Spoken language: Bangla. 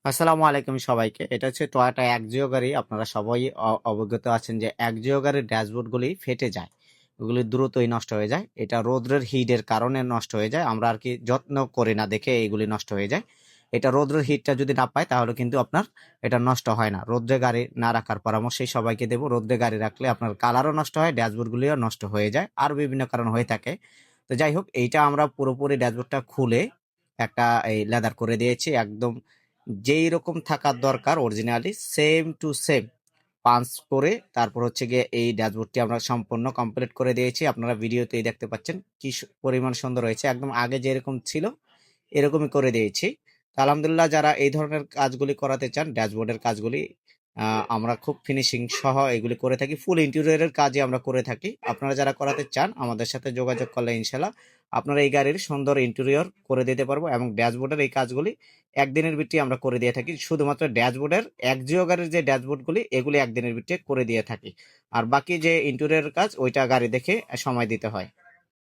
আসসালামু আলাইকুম সবাইকে। এটা হচ্ছে টয়োটা একজিও গাড়ি। আপনারা সবাই অবগত আছেন যে একজিও গাড়ির ড্যাশবোর্ডগুলি ফেটে যায়, ওগুলি দ্রুতই নষ্ট হয়ে যায়। এটা রৌদ্রের হিটের কারণে নষ্ট হয়ে যায়, আমরা আর কি যত্ন করি না দেখে এইগুলি নষ্ট হয়ে যায়। এটা রৌদ্রের হিটটা যদি না পায় তাহলে কিন্তু আপনার এটা নষ্ট হয় না। রৌদ্রে গাড়ি না রাখার পরামর্শই সবাইকে দেবো। রৌদ্রে গাড়ি রাখলে আপনার কালারও নষ্ট হয়, ড্যাশবোর্ডগুলিও নষ্ট হয়ে যায়, আর বিভিন্ন কারণ হয়ে থাকে। তো যাই হোক, এইটা আমরা পুরোপুরি ড্যাশবোর্ডটা খুলে একটা এই লেদার করে দিয়েছি, একদম যেই রকম থাকার দরকার originally same to same punch করে। তারপর হচ্ছে গিয়ে এই ড্যাশবোর্ডটি আমরা সম্পূর্ণ কমপ্লিট করে দিয়েছি। আপনারা ভিডিওতেই দেখতে পাচ্ছেন কি পরিমাণ সুন্দর হয়েছে, একদম আগে যেরকম ছিল এরকমই করে দিয়েছি। তো আলহামদুলিল্লাহ, যারা এই ধরনের কাজগুলি করাতে চান, ড্যাশবোর্ডের কাজগুলি আমরা খুব ফিনিশিং সহ এগুলি করে থাকি, ফুল ইন্টেরিয়রের কাজই আমরা করে থাকি। আপনারা যারা করাতে চান আমাদের সাথে যোগাযোগ করলে ইনশাল্লাহ আপনারা এই গাড়ির সুন্দর ইন্টেরিয়র করে দিতে পারবো, এবং ড্যাশবোর্ডের এই কাজগুলি একদিনের ভিত্তি আমরা করে দিয়ে থাকি। শুধুমাত্র ড্যাশবোর্ডের একজিও গাড়ির যে ড্যাশবোর্ডগুলি এগুলি একদিনের ভিত্তি করে দিয়ে থাকি, আর বাকি যে ইন্টেরিয়রের কাজ ওইটা গাড়ি দেখে সময় দিতে হয়।